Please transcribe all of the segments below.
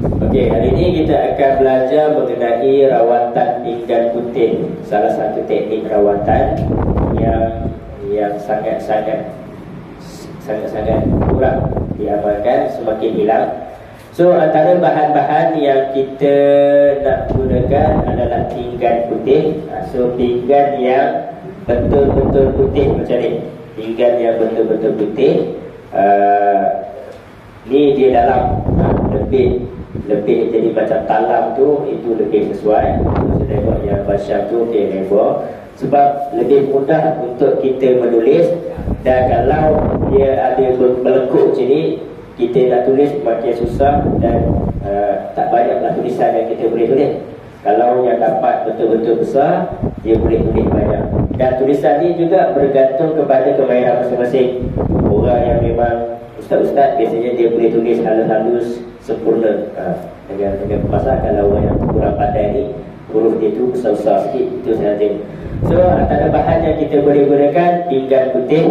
Okey, hari ini kita akan belajar mengenai rawatan pinggan putih. Salah satu teknik rawatan yang sangat-sangat kurang diamalkan, semakin hilang. So antara bahan-bahan yang kita nak gunakan adalah pinggan putih. So pinggan yang betul-betul putih macam ni. Pinggan yang betul-betul putih. Ni dia dalam lebih jadi macam talam tu, itu lebih sesuai. Saya tengok yang Basyar tu dia lebar, sebab lebih mudah untuk kita menulis. Dan kalau dia ada berlekuk macam ni, kita nak tulis makin susah dan tak banyaklah tulisan yang kita boleh tulis. Kalau yang dapat betul-betul besar, dia boleh tulis banyak. Dan tulisan ni juga bergantung kepada kemahiran masing-masing. Orang yang memang ustaz-ustaz, biasanya dia boleh tulis halus-halus sempurna dengan pasal. Kalau orang yang kurang pandai ni, huruf dia tu besar-besar sikit, itu sahaja. So antara bahan yang kita boleh gunakan pinggan putih,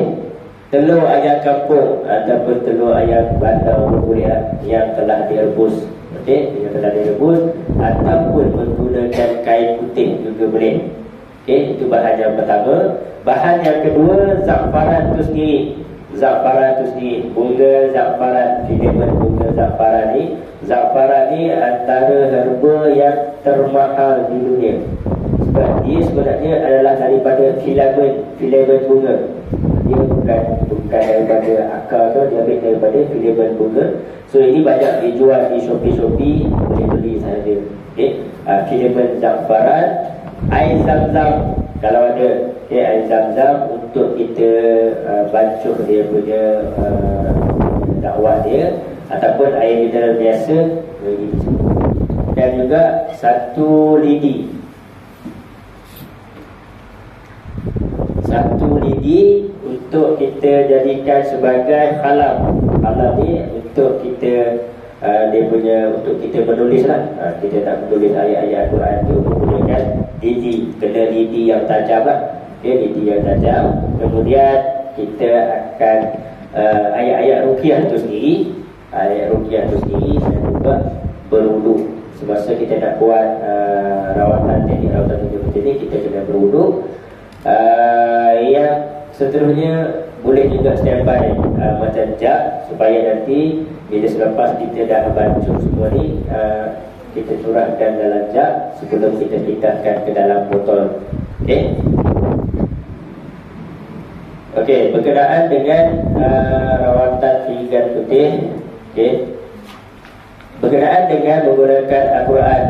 telur ayam kampung ataupun telur ayam bandar boleh yang telah direbus. Okey, yang telah direbus, ataupun menggunakan kain putih juga boleh. Okey, itu bahan yang pertama. Bahan yang kedua, za'faran tu sendiri. Za'faran tu sendiri, bunga za'faran, filamen bunga za'faran ni. Za'faran ni antara herba yang termahal di dunia, sebab dia sebenarnya adalah daripada filamen bunga. Dia bukan daripada akar tu, dia ambil daripada filamen bunga. So ini banyak dijual di Shopee, boleh beli sahaja. Okay. Filamen za'faran. Air zam-zam kalau ada, okay, air zam-zam untuk kita bancuh dia punya dakwah dia, ataupun air mineral biasa. Dan juga satu lidi untuk kita jadikan sebagai kalam. Kalam ni untuk kita untuk kita menulis lah. Kita tak menulis ayat-ayat Quran tu, menggunakan lidi. Kena lidi yang tajam lah. Okay, lidi yang tajam. Kemudian kita akan ayat-ayat ruqyah tu sendiri. Ayat ruqyah tu sendiri, dan juga berwuduk. Semasa kita nak buat teknik rawatan putih ni, kita kena berwuduk. Yang seterusnya boleh juga standby macam jak, supaya nanti bila selepas kita dah bancuh semua ni, kita curahkan dalam jak sebelum kita pindahkan ke dalam botol. Okey, berkenaan dengan rawatan pinggan putih. Berkenaan dengan menggunakan Al-Quran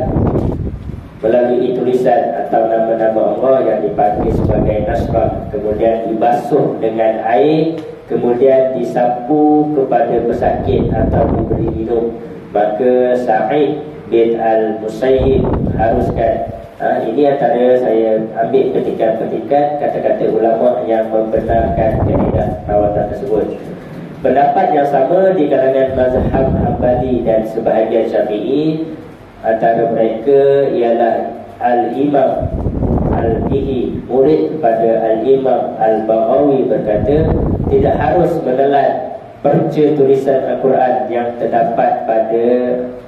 melalui tulisan atau nama-nama Allah yang dipanggil sebagai nasrah, kemudian dibasuh dengan air, kemudian disapu kepada pesakit atau diberi minum, maka Sa'id bin Al-Musayyib haruskan. Ini antara saya ambil petikan-petikan kata-kata ulama yang membenarkan kaedah rawatan tersebut. Pendapat yang sama di kalangan mazhab Hanbali dan sebahagian Syafi'i. Antara mereka ialah Al-Imam Al-Bihi, murid kepada Al-Imam Al-Baghawi, berkata tidak harus menelan perca tulisan Al-Quran yang terdapat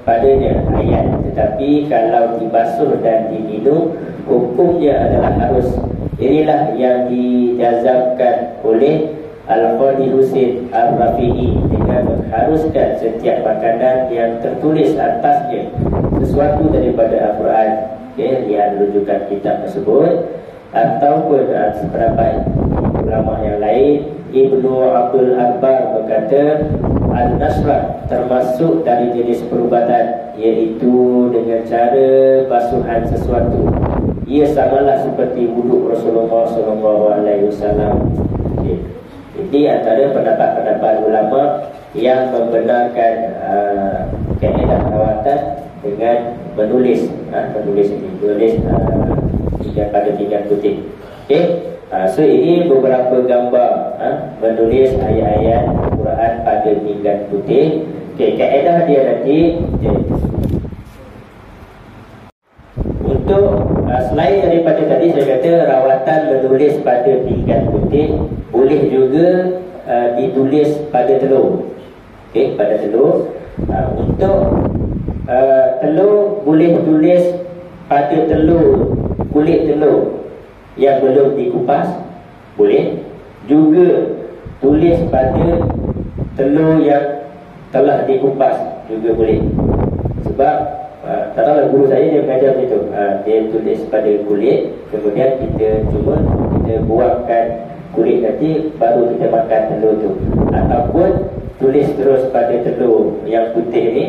padanya ayat, tetapi kalau dibasuh dan diminum, hukumnya adalah harus. Inilah yang dijazamkan oleh Al-Qadi Husin Al-Rafi'i dengan mengharuskan setiap makanan yang tertulis atasnya sesuatu daripada Al-Quran, yang rujukan kitab tersebut, ataupun sependapat ulama yang lain. Ibnu Abdul Akbar berkata Al-Nasrah termasuk dari jenis perubatan, iaitu dengan cara basuhan sesuatu. Ia samalah seperti wuduk Rasulullah SAW. Ini antara pendapat-pendapat ulama yang membenarkan kaedah rawatan dengan menulis pada pinggan putih. So ini beberapa gambar menulis ayat-ayat Al-Quran pada pinggan putih. Kaedah dia nanti untuk selain daripada tadi saya kata rawatan menulis pada pinggan putih, boleh juga ditulis pada telur. Pada telur. Untuk telur boleh tulis pada kulit telur yang belum dikupas, boleh. Juga tulis pada telur yang telah dikupas juga boleh. Sebab tak tahu lah, guru saya dia mengajar macam tu. Dia tulis pada kulit, kemudian kita buangkan kulit nanti, baru kita makan telur tu. Ataupun tulis terus pada telur yang putih ni,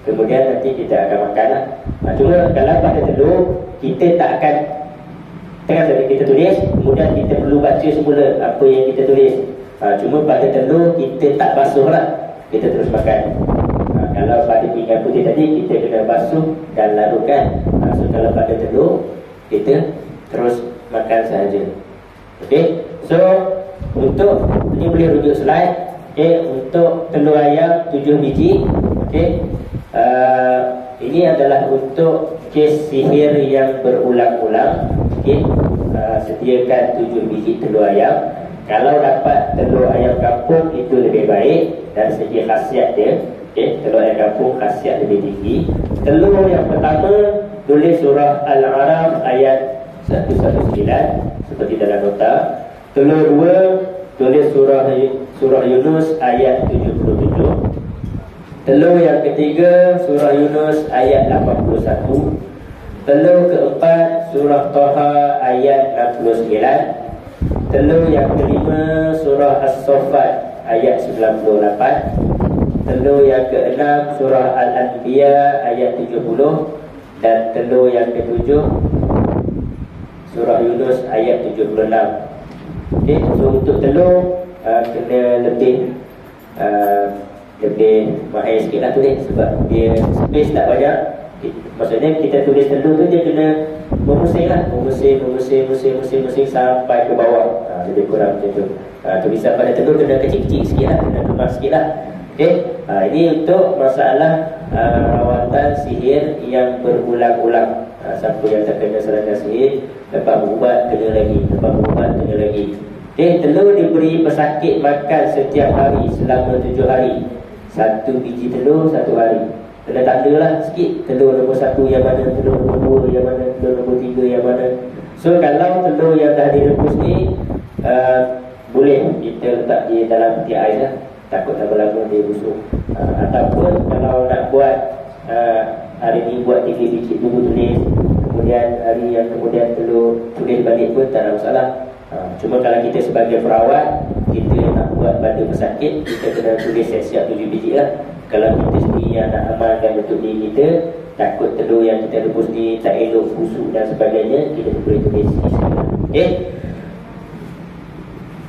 kemudian nanti kita akan makan lah. Cuma kalau pada telur, kita tak akan tengah saja kita tulis, kemudian kita perlu baca semula apa yang kita tulis. Cuma pada telur kita tak basuh lah, kita terus makan. Kalau pada pinggan putih tadi, kita kena basuh dan larutkan. So kalau pada telur, kita terus makan sahaja. Okey, so untuk ini boleh rujuk slide. Okey, untuk telur ayam 7 biji. Okey, ini adalah untuk kes sihir yang berulang-ulang. Okey, sediakan 7 biji telur ayam. Kalau dapat telur ayam kampung itu lebih baik dari segi khasiat dia. Okay, telur ayam kampung khasiat lebih tinggi. Telur yang pertama tulis surah Al-A'raf ayat 119 seperti dalam nota. Telur dua tulis surah Yunus ayat 77. Telur yang ketiga surah Yunus ayat 81. Telur keempat surah Taha ayat 69. Telur yang kelima surah As-Saffat ayat 98. Telur yang keenam surah Al-Anbiya ayat 70. Dan telur yang ketujuh surah Yunus ayat 76. Okey, so untuk telur kena lebih mahir sikit lah tulis, sebab dia space tak banyak. Maksudnya kita tulis telur tu dia kena memusing lah, memusing sampai ke bawah. Lebih kurang macam tu. Tulisan pada telur kena kecil-kecil sikit lah, kena kemas sikit lah. Okay. Ini untuk masalah rawatan sihir yang berulang-ulang. Siapa yang tak kena serangan sihir, lepas berubat kena lagi, lepas berubat kena lagi. Okay. Telur diberi pesakit makan setiap hari selama 7 hari. 1 biji telur 1 hari. Kena tanda lah sikit, telur nombor 1 yang mana, telur nombor 2 yang mana, telur nombor 3 yang mana. So kalau telur yang dah direbus ni boleh kita letak di dalam peti ais lah, takut lama-lama dia busuk. Ataupun kalau nak buat hari ni buat 3 biji dulu tulis, kemudian hari yang kemudian telur tulis balik pun tak ada masalah. Cuma kalau kita sebagai perawat, kita nak buat pada pesakit, kita kena tulis siap-siap 7 biji lah. Kalau kita sendiri yang nak amalkan untuk diri kita, takut telur yang kita rebus ni tak elok, busuk dan sebagainya, kita boleh tulis. Okay.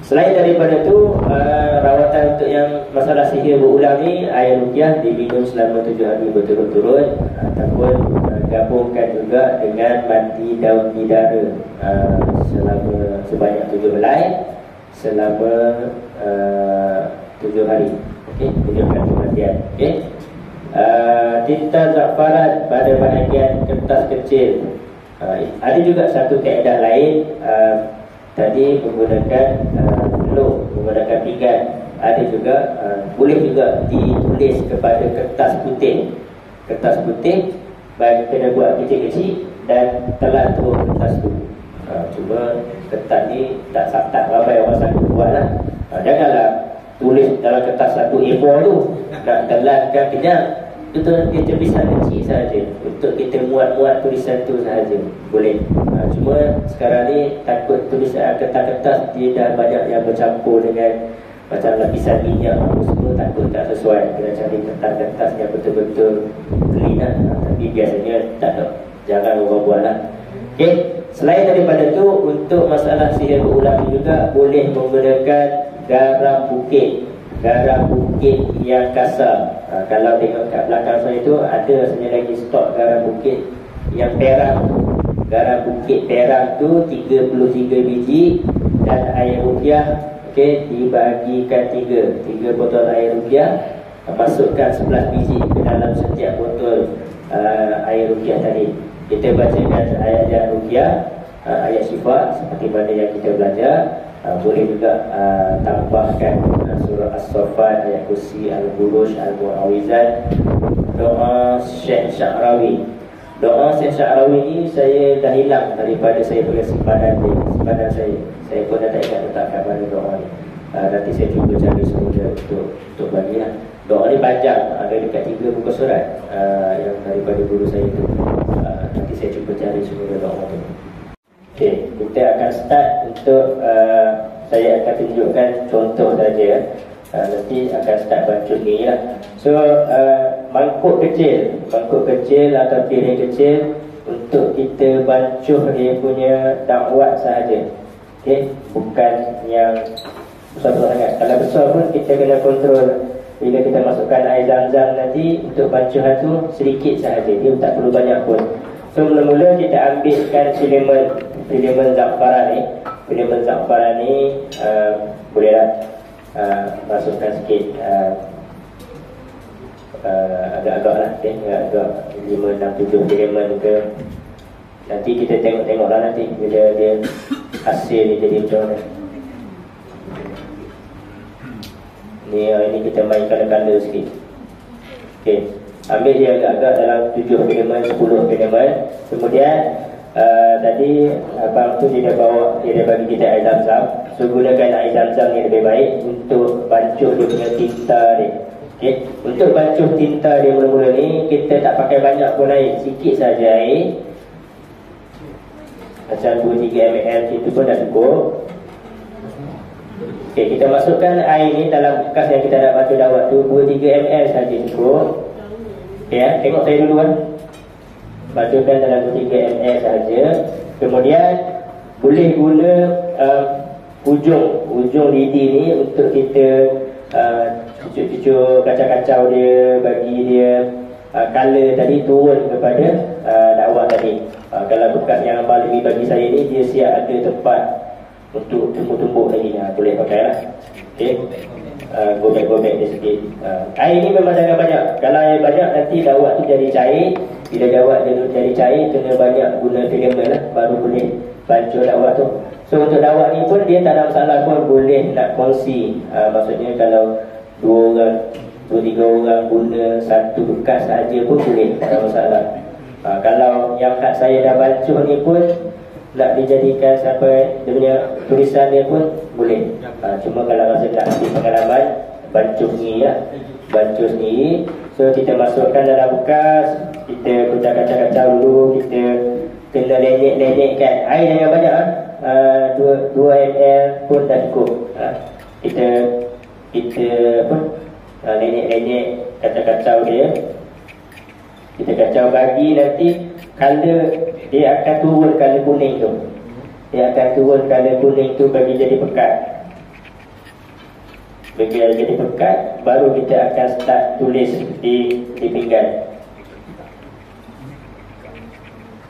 Selain daripada tu, rawatan untuk yang masalah sihir berulang ni, air ruqyah diminum selama 7 hari berturut-turut, ataupun gabungkan juga dengan mandi daun bidara sebanyak 7 helai selama 7 hari. Okey, 7 kali kematian. Okey. Tinta zafaran pada bahagian kertas kecil. Ada juga satu kaedah lain. Tadi menggunakan menggunakan pinggan. Ada juga boleh juga ditulis kepada kertas putih. Kertas putih kena buat kecil-kecil dan telan turun kertas tu. Cuma kertas ni tak ramai orang sanggup buat lah. Janganlah tulis dalam kertas 1 A4 tu, nak telankan kenyang. Itu nanti tulisan kecil sahaja, untuk kita muat-muat tulisan tu sahaja boleh. Cuma sekarang ni takut tulisan kertas-kertas dia dah banyak yang bercampur dengan macam lapisan minyak apa semua, takut tak sesuai. Kena cari kertas-kertas yang betul-betul clean lah. Tapi biasanya tak ada, jangan orang buat lah. Okay. Selain daripada tu, untuk masalah sihir berulang juga boleh menggunakan garam bukit. Garam bukit yang kasar. Kalau tengok kat belakang saya tu, ada sebenarnya lagi stok garam bukit yang perang. Garam bukit perang tu 33 biji dan air ruqyah. Okey, dibagikan 3 botol air ruqyah. Masukkan 11 biji ke dalam setiap botol air ruqyah tadi. Kita bacakan ayat ruqyah, ayat syifa seperti mana yang kita belajar. Boleh juga tambahkan surah As-Saffat, ayat kursi, Al-Buruj, Al-Mu'awizat, doa Syekh Sya'rawi. Doa Syekh Sya'rawi ni saya dah hilang daripada saya punya simpanan saya. Saya pun dah tak ingat letakkan mana doa ni. Nanti saya cuba cari semula untuk bagilah. Doa ni panjang, ada dekat 3 buku surat yang daripada guru saya tu. Nanti saya cuba cari semula doa tu. Okey, kita akan start untuk saya akan tunjukkan contoh saja. Nanti akan start bancuh ni lah. So mangkuk kecil atau piring kecil untuk kita bancuh dia punya dakwat sahaja. Okey, bukan yang besar-besar sangat. Kalau besar pun kita kena kontrol. Bila kita masukkan air zam-zam nanti, untuk bancuhan tu sedikit sahaja, dia tak perlu banyak pun. So mula-mula kita ambilkan filamen za'faran ni. Filamen za'faran ni bolehlah masukkan sikit, agak-agak lah, agak 5, 6, 7 filamen ke. Nanti kita tengok lah nanti bila dia hasil ni jadi macam mana. Ini kita main color-color sikit. Okey, ambil dia agak-agak dalam 7 filamen, 10 filamen. Kemudian tadi abang tu dia dah bagi kita air zam-zam. So gunakan air zam-zam ni lebih baik untuk bancuh dia punya tinta dia. Okey, untuk bancuh tinta dia mula-mula ni kita tak pakai banyak pun air, sikit saja air. Macam 2-3 ml itu pun dah cukup. Okey, kita masukkan air ni dalam bekas yang kita nak bancuh dakwat tu, 2-3 ml saja cukup. Okey, tengok saya dulu kan. Bancuhkan dalam 2-3 ml saja. Kemudian boleh guna ujung lidi ni untuk kita cucuk-cucuk, kacau-kacau dia, bagi dia color tadi turun kepada dakwat tadi. Kalau bekas yang abang bagi saya ni, dia siap ada tempat untuk tumbuk-tumbuk lagi, boleh pakai lah. Okay, gobek-gobek dia sikit. Air ni memang jangan banyak. Kalau air banyak nanti dakwat tu jadi cair. Bila dakwat dia jadi cair, kena banyak guna filamen lah, baru boleh bancuh dakwat tu. So untuk dakwat ni pun dia tak ada masalah pun, boleh nak kongsi. Maksudnya kalau 2 orang, 2-3 orang guna satu bekas saja pun boleh, tak ada masalah. Kalau yang hak saya dah bancuh ni pun nak dijadikan sampai dia punya tulisan dia pun boleh. Cuma kalau rasa nak ambil pengalaman, bancuh sendiri lah, bancuh sendiri. So kita masukkan dalam bekas, kita kacau-kacau dulu, kita kena lenyek-lenyekkan. Air jangan banyak, 2 ml pun dah cukup. Kita pun lenyek-lenyek, kacau-kacau dia. Kita kacau bagi nanti color dia akan turun, color kuning tu. Dia akan turun color kuning tu bagi jadi pekat. Bagi jadi pekat, baru kita akan start tulis di pinggan.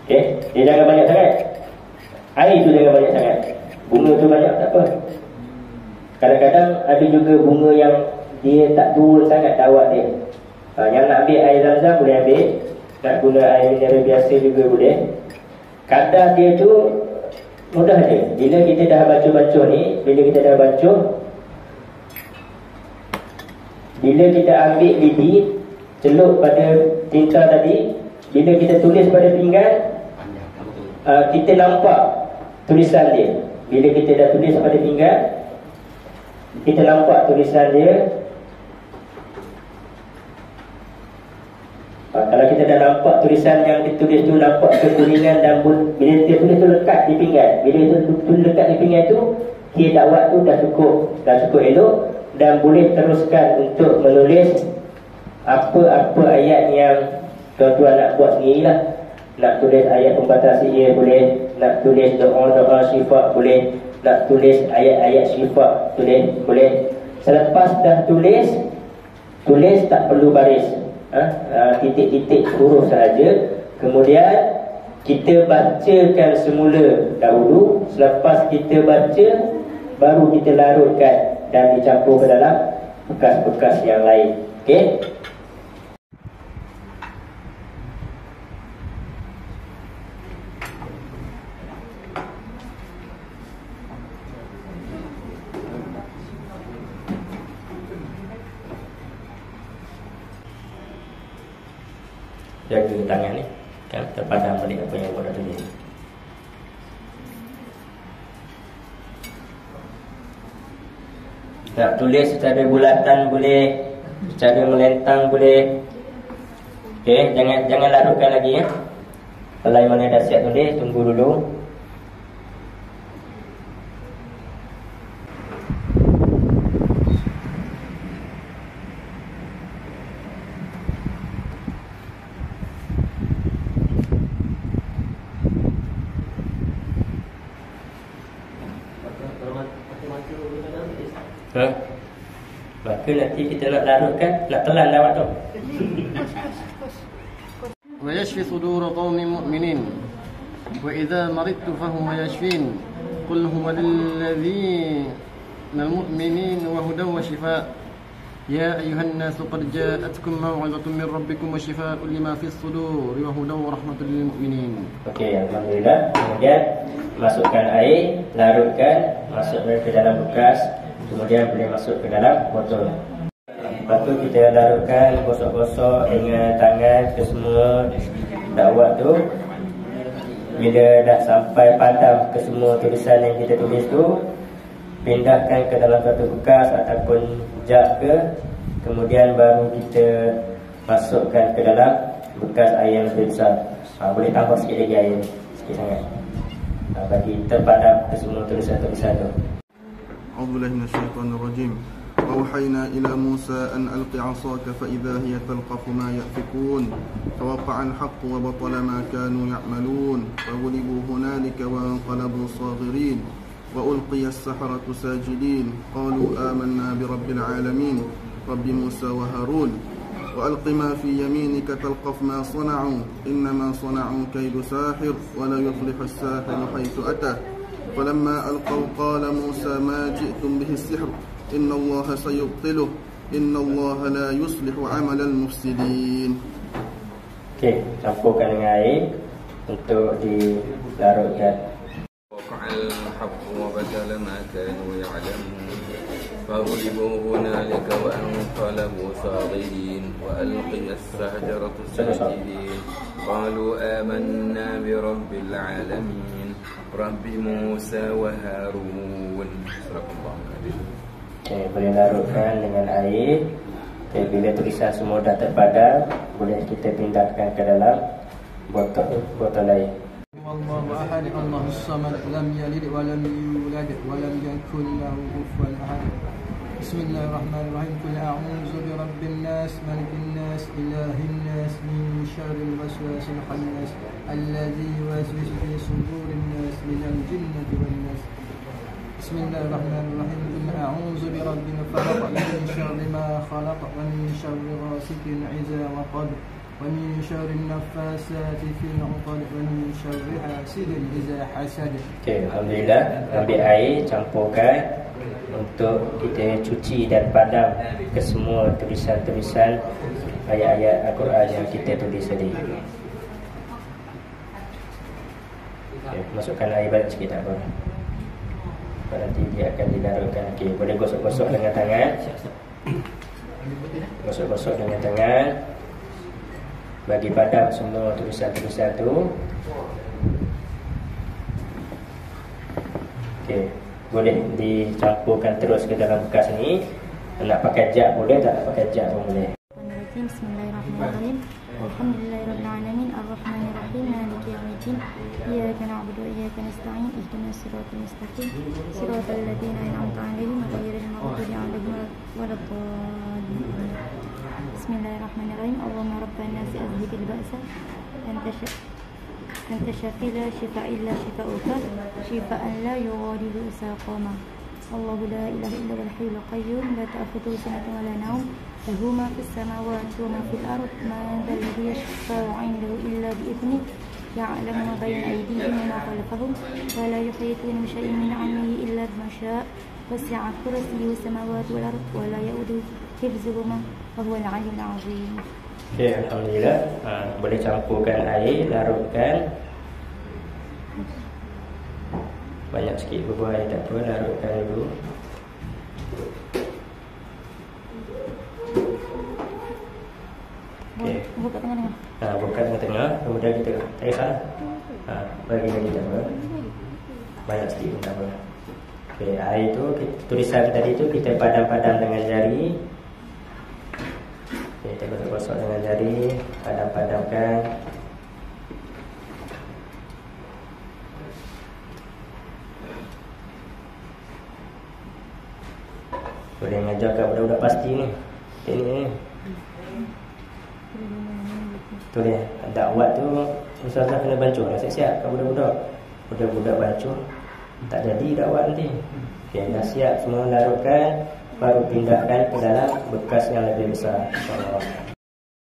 Okey, dia jangan banyak sangat. Air tu jangan banyak sangat. Bunga tu banyak tak apa. Kadang-kadang ada juga bunga yang dia tak turun sangat dakwat dia. Yang nak ambil air zam-zam boleh ambil. Nak guna air mineral biasa juga boleh. Kadar dia tu mudah je. Bila kita dah bancuh-bancuh ni, bila kita dah bancuh, bila kita ambil lidi, celup pada tinta tadi, bila kita tulis pada pinggan, kita nampak tulisan dia. Bila kita dah tulis pada pinggan, kita nampak tulisan dia. Kalau kita dah nampak tulisan yang ditulis tu, nampak kekuningan dan bila dia tulis tu lekat di pinggan. Bila itu lekat di pinggan tu, kira dakwat tu dah cukup elok, dan boleh teruskan untuk menulis apa-apa ayat yang tuan-tuan nak buat sendirilah. Nak tulis ayat pembatas sihir boleh, nak tulis doa-doa syifa boleh, nak tulis ayat-ayat syifa boleh. Selepas dah tulis tak perlu baris, titik-titik huruf sahaja. Kemudian kita bacakan semula dahulu. Selepas kita baca, baru kita larutkan dan dicampur ke dalam bekas-bekas yang lain. Okey. jaga tangan ni kan, terpadam balik apa yang dah tulis. Tak tulis secara bulatan boleh, secara melentang boleh. Okey, jangan larutkan lagi ya. Kalau yang mana dah siap tulis, tunggu dulu. Maka nanti kita nak larutkan, nak telan lawat tu. ويشفي صدور قوم مؤمنين وإذا مرضت فهو يشفين قل هو للذين المؤمنين وهدى وشفاء يا أيها الناس قد جاءتكم موعظة من ربكم وشفاء لما في الصدور وهدى ورحمة للمؤمنين. Okey, alhamdulillah. Kemudian masukkan air, larutkan, masukkan ke dalam bekas, kemudian boleh masuk ke dalam botol. Lepas tu kita larutkan, gosok-gosok dengan tangan ke semua dakwah tu. Bila dah sampai padam ke semua tulisan yang kita tulis tu, pindahkan ke dalam satu bekas ataupun jug ke. Kemudian baru kita masukkan ke dalam bekas air yang lebih besar. Boleh tambah sikit lagi air, sikit sangat, bagi terpadam ke semua tulisan-tulisan tu. A'udzubillahi minasyaitonir rajim. وأوحينا إلى موسى أن ألق عصاك فإذا هي تلقف ما يأفكون فوقع الحق وبطل ما كانوا يعملون فغلبوا هنالك وانقلبوا صاغرين وألقي السحرة ساجدين قالوا آمنا برب العالمين رب موسى وهارون وألق ما في يمينك تلقف ما صنعوا إنما صنعوا كيد ساحر ولا يفلح الساحر حيث أتى فلما ألقوا قال موسى ما جئتم به السحر إن الله سيبطله إن الله لا يصلح عمل المفسدين. Okey, campurkan dengan air untuk dilarutkan. وقع الحق وبطل ما كانوا يعلمون فغلبوا هنالك وانقلبوا صاغرين وألقي السحرة ساجدين قالوا آمنا برب العالمين رب موسى وهارون. صدق الله العظيم. Okay, boleh larutkan dengan air. Okay, bila tulisan semua dah terpadam, boleh kita pindahkan ke dalam botol air. Allahu ahad, Allahus samad, lam yalid wa lam yulad wa lam yakul lahu kufuwan ahad. Bismillahirrahmanirrahim. Qul a'udzu birabbin nas, malikin nas, ilahin nas, min syarril waswasil khannas, alladzi yuwaswisu fi sudurin nas, minal jinnati wan nas. Bismillahirrahmanirrahim. Qul a'udzu birabbil falaq, min syarri ma khalaq, wa min syarri ghasikin idza waqab, wa min syarri naffasati fil 'uqad, wa min syarri hasidin idza hasad. Okey, alhamdulillah. Ambil air, campurkan untuk kita cuci dan padam ke semua tulisan-tulisan ayat-ayat Al-Quran yang kita tulis tadi. Okay, masukkan air balik sikit tak apa. Nanti dia akan dilarutkan. Okey, boleh gosok-gosok dengan tangan. Gosok-gosok dengan tangan, bagi padam semua tulisan-tulisan tu. Okey, boleh dicampurkan terus ke dalam bekas ni. Nak pakai jug boleh, tak nak pakai jug pun boleh. Bismillahirrahmanirrahim. Alhamdulillahirabbil alamin, arrahmanir rahim, maliki yaumiddin. Iyyaka na'budu wa iyyaka nasta'in. Ihdinas siratal mustaqim, siratal ladzina an'amta 'alaihim ghairil maghdubi 'alaihim waladdallin. Bismillahirrahmanirrahim. Allahumma rabban nasi azhibil ba'sa anta syafi la shifa illa shifa'uka shifaan la yughadiru saqama. Allahu la ilaha illa huwal hayyul qayyum la ta'khudhuhu sinatun wa la nawm lahu ma fis samawati wa ma fil ard man dhal ladzi yashfa'u 'indahu illa bi idhnihi ya'lamu ma bayna aydihim wa ma khalfahum wa la yuhituna bi shay'in min 'ilmihi illa bima sha'a wasi'a kursiyyuhu samawati wal ard wa la ya'uduhu hifdhuhuma wa huwal 'aliyyul 'azim. Okey, alhamdulillah. Boleh campurkan air, larutkan. Banyak sikit bubuh air tak apa, larutkan dulu. Okey. Buka tangan. Buka tengah-tengah, kemudian kita tak kisah. Bagi lagi tak apa. Banyak sikit pun tak apa. Okay, air tu, tulisan tadi tu kita padam-padam dengan jari. Okay, kita gosok dengan jari, padam-padamkan. Boleh mengajarkan budak-budak pasti ni. Teknik ni. Tu dia, dakwat tu ustazah kena bancuh dah siap-siap kat budak-budak. Budak-budak bancuh tak jadi dakwat nanti. Okay, dah siap semua larutkan, baru pindahkan ke dalam bekas yang lebih besar. InsyaAllah.